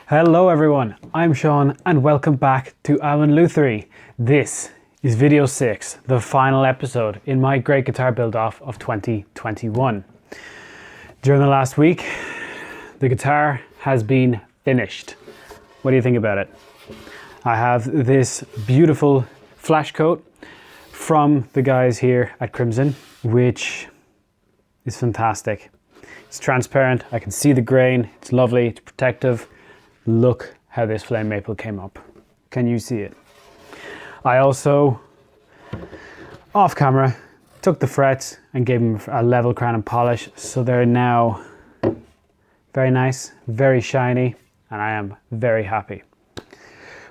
Hello everyone, I'm Sean and welcome back to Luthier. This is video 6, the final episode in my great guitar build-off of 2021. During the last week, the guitar has been finished. What do you think about it? I have this beautiful flash coat from the guys here at Crimson, which is fantastic. It's transparent, I can see the grain, it's lovely, it's protective. Look how this flame maple came up. Can you see it? I also, off camera, took the frets and gave them a level crown and polish, so they're now very nice, very shiny, and I am very happy.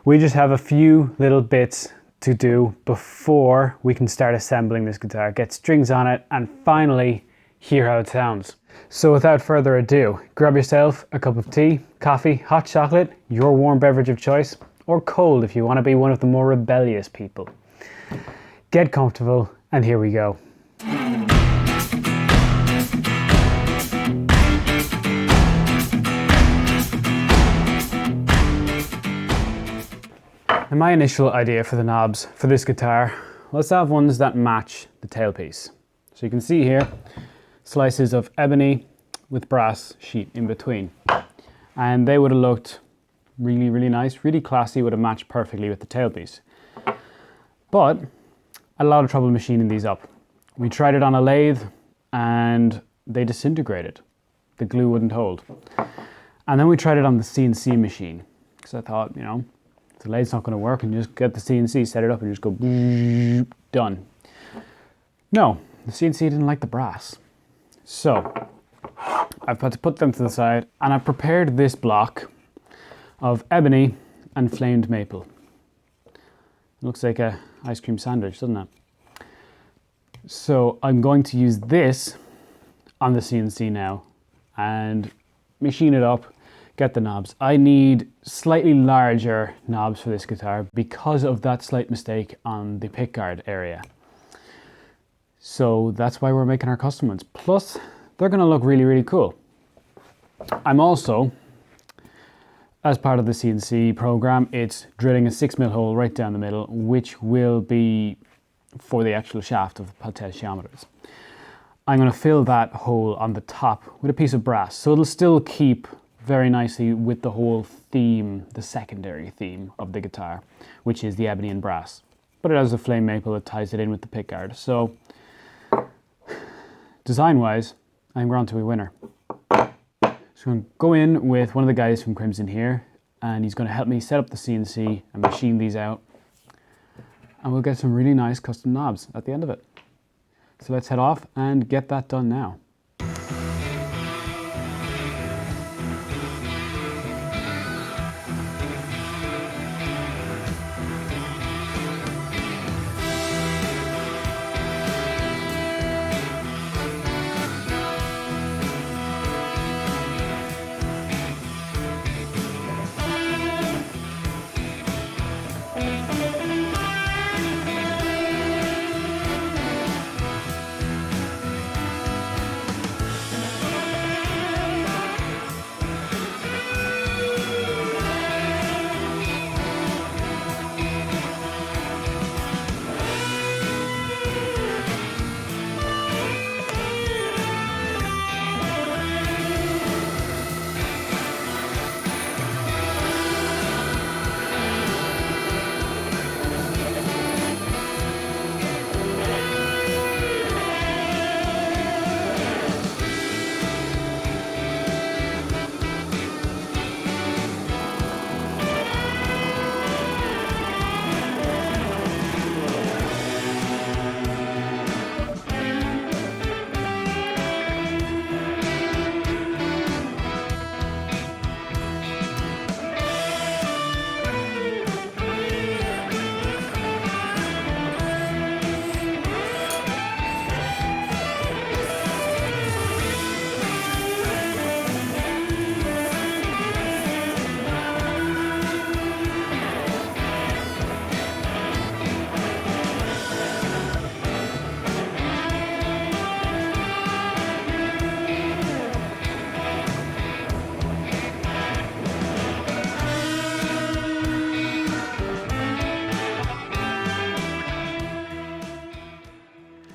We just have a few little bits to do before we can start assembling this guitar, get strings on it, and finally hear how it sounds. So without further ado, grab yourself a cup of tea, coffee, hot chocolate, your warm beverage of choice, or cold if you want to be one of the more rebellious people. Get comfortable, and here we go. And my initial idea for the knobs for this guitar, let's have ones that match the tailpiece. So you can see here, slices of ebony with brass sheet in between. And they would have looked really, really nice, really classy, would have matched perfectly with the tailpiece. But I had a lot of trouble machining these up. We tried it on a lathe and they disintegrated. The glue wouldn't hold. And then we tried it on the CNC machine. Because I thought, you know, the lathe's not going to work and just get the CNC, set it up and just go done. No, the CNC didn't like the brass. So I've had to put them to the side and I've prepared this block of ebony and flamed maple. It looks like a ice cream sandwich, doesn't it? So I'm going to use this on the CNC now and machine it up, get the knobs. I need slightly larger knobs for this guitar because of that slight mistake on the pickguard area. So that's why we're making our custom ones. Plus, they're gonna look really, really cool. I'm also, as part of the CNC program, it's drilling a 6mm hole right down the middle, which will be for the actual shaft of the potentiometers. I'm gonna fill that hole on the top with a piece of brass. So it'll still keep very nicely with the whole theme, the secondary theme of the guitar, which is the ebony and brass. But it has a flame maple that ties it in with the pickguard. So, design-wise, I'm on to a winner. So I'm going to go in with one of the guys from Crimson here, and he's going to help me set up the CNC and machine these out. And we'll get some really nice custom knobs at the end of it. So let's head off and get that done now.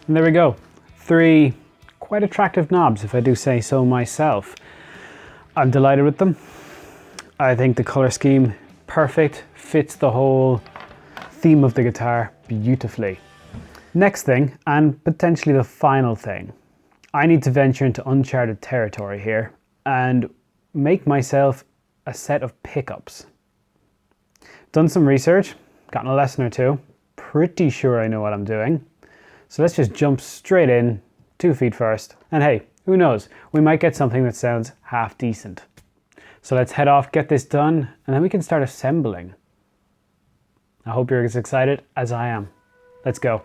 And there we go. 3 quite attractive knobs, if I do say so myself. I'm delighted with them. I think the color scheme, perfect, fits the whole theme of the guitar beautifully. Next thing, and potentially the final thing, I need to venture into uncharted territory here and make myself a set of pickups. Done some research, gotten a lesson or two, pretty sure I know what I'm doing. So let's just jump straight in, 2 feet first, and hey, who knows, we might get something that sounds half decent. So let's head off, get this done, and then we can start assembling. I hope you're as excited as I am. Let's go.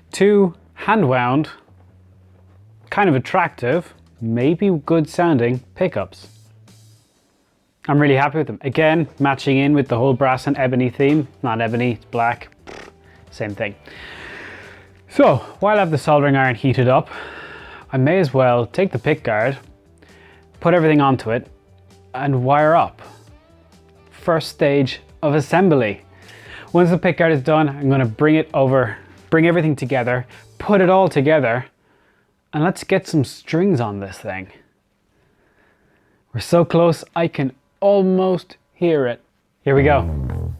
Two hand-wound, kind of attractive, maybe good sounding pickups. I'm really happy with them. Again, matching in with the whole brass and ebony theme. Not ebony, it's black, same thing. So while I have the soldering iron heated up, I may as well take the pickguard, put everything onto it, and wire up. First stage of assembly. Once the pickguard is done, I'm going to bring it over, bring everything together, put it all together, and let's get some strings on this thing. We're so close, I can almost hear it. Here we go.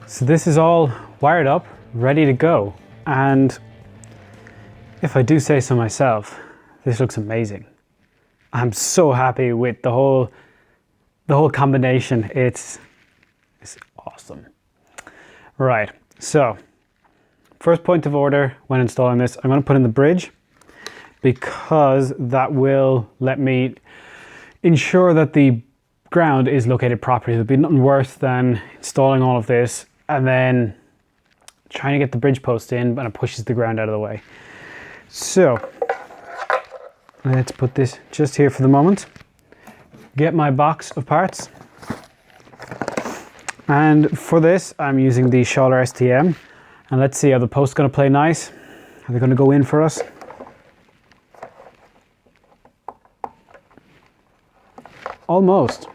So this is all wired up, ready to go. And if I do say so myself, this looks amazing. I'm so happy with the whole combination. It's awesome. Right, so first point of order when installing this, I'm going to put in the bridge because that will let me ensure that the ground is located properly. There'll be nothing worse than installing all of this and then trying to get the bridge post in, and it pushes the ground out of the way. So let's put this just here for the moment. Get my box of parts. And for this, I'm using the Schaller STM. And let's see, are the posts going to play nice? Are they going to go in for us? Almost.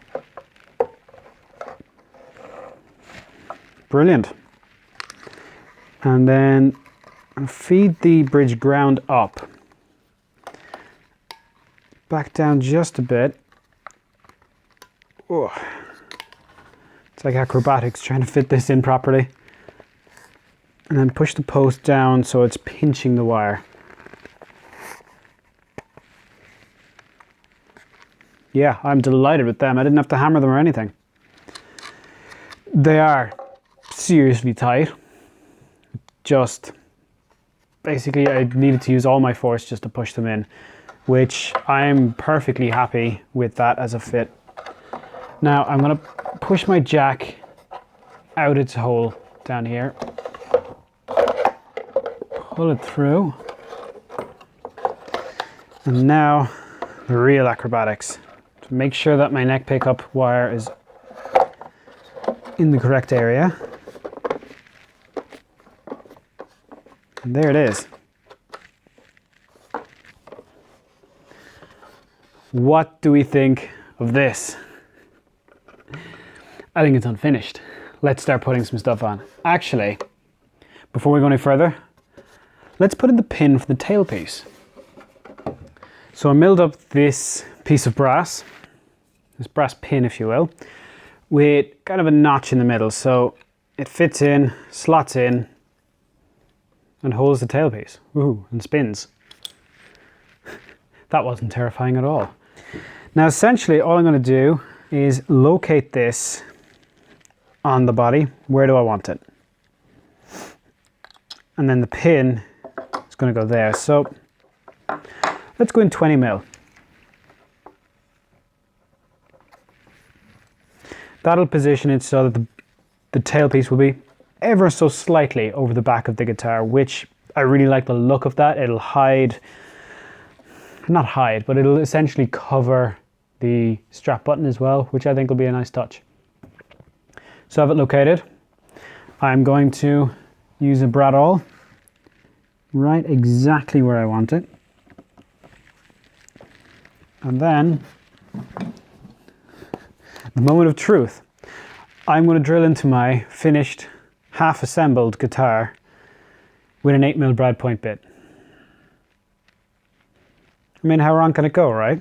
Brilliant. And then feed the bridge ground up. Back down just a bit. Oh. It's like acrobatics trying to fit this in properly. And then push the post down so it's pinching the wire. Yeah, I'm delighted with them. I didn't have to hammer them or anything. They are seriously tight. Just basically I needed to use all my force just to push them in, which I'm perfectly happy with that as a fit. Now I'm going to push my jack out its hole down here. Pull it through. And now the real acrobatics. To make sure that my neck pickup wire is in the correct area. And there it is. What do we think of this? I think it's unfinished. Let's start putting some stuff on. Actually, before we go any further, let's put in the pin for the tailpiece. So I milled up this piece of brass, this brass pin if you will, with kind of a notch in the middle, so it fits in, slots in, and holds the tailpiece. Ooh, and spins. That wasn't terrifying at all. Now essentially all I'm going to do is locate this on the body. Where do I want it? And then the pin is going to go there. So let's go in 20 mil. That'll position it so that the tailpiece will be ever so slightly over the back of the guitar, which I really like the look of that. It'll hide, not hide, but it'll essentially cover the strap button as well, which I think will be a nice touch. So I have it located. I'm going to use a brad awl right exactly where I want it. And then, the moment of truth. I'm going to drill into my finished, half-assembled guitar with an 8mm brad point bit. I mean, how wrong can it go, right?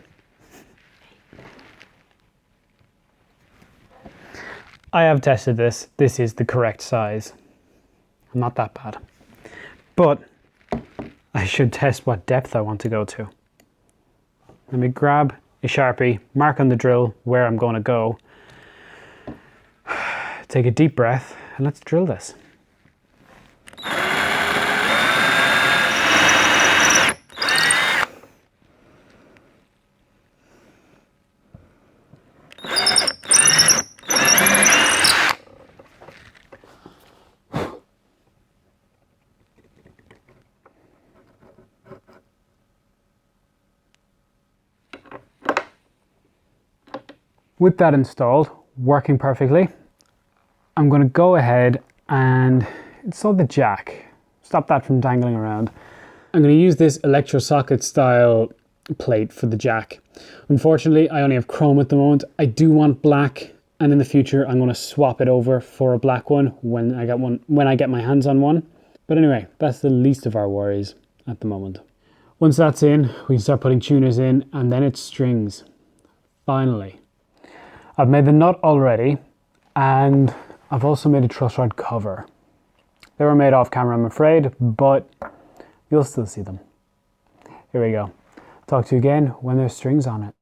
I have tested this. This is the correct size. I'm not that bad. But I should test what depth I want to go to. Let me grab a Sharpie, mark on the drill where I'm going to go. Take a deep breath and let's drill this. With that installed, working perfectly, I'm going to go ahead and install the jack. Stop that from dangling around. I'm going to use this electro socket style plate for the jack. Unfortunately, I only have chrome at the moment. I do want black, and in the future I'm going to swap it over for a black one when I get my hands on one. But anyway, that's the least of our worries at the moment. Once that's in, we can start putting tuners in, and then it's strings. Finally. I've made the nut already, and I've also made a truss rod cover. They were made off camera, I'm afraid, but you'll still see them. Here we go. Talk to you again when there's strings on it.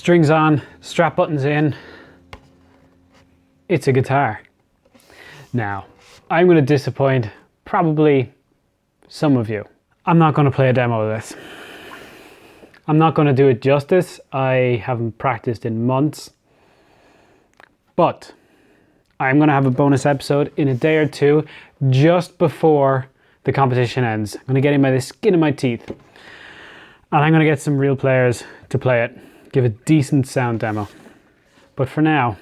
Strings on, strap buttons in. It's a guitar. Now, I'm going to disappoint probably some of you. I'm not going to play a demo of this. I'm not going to do it justice. I haven't practiced in months. But I'm going to have a bonus episode in a day or two just before the competition ends. I'm going to get in by the skin of my teeth. And I'm going to get some real players to play it. Give a decent sound demo. But for now,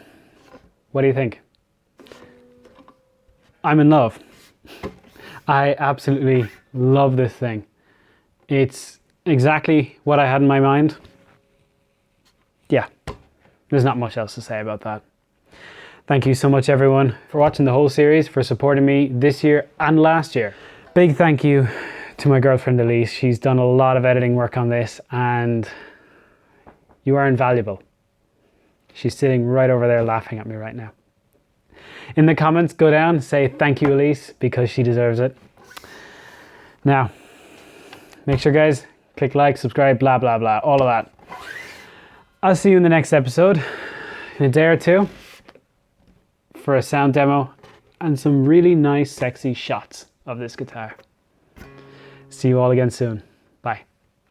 what do you think? I'm in love. I absolutely love this thing. It's exactly what I had in my mind. Yeah, there's not much else to say about that. Thank you so much everyone for watching the whole series, for supporting me this year and last year. Big thank you to my girlfriend Elise. She's done a lot of editing work on this and you are invaluable. She's sitting right over there laughing at me right now. In the comments, go down and say thank you Elise because she deserves it. Now, make sure guys, click like, subscribe, blah, blah, blah, all of that. I'll see you in the next episode in a day or two for a sound demo and some really nice, sexy shots of this guitar. See you all again soon.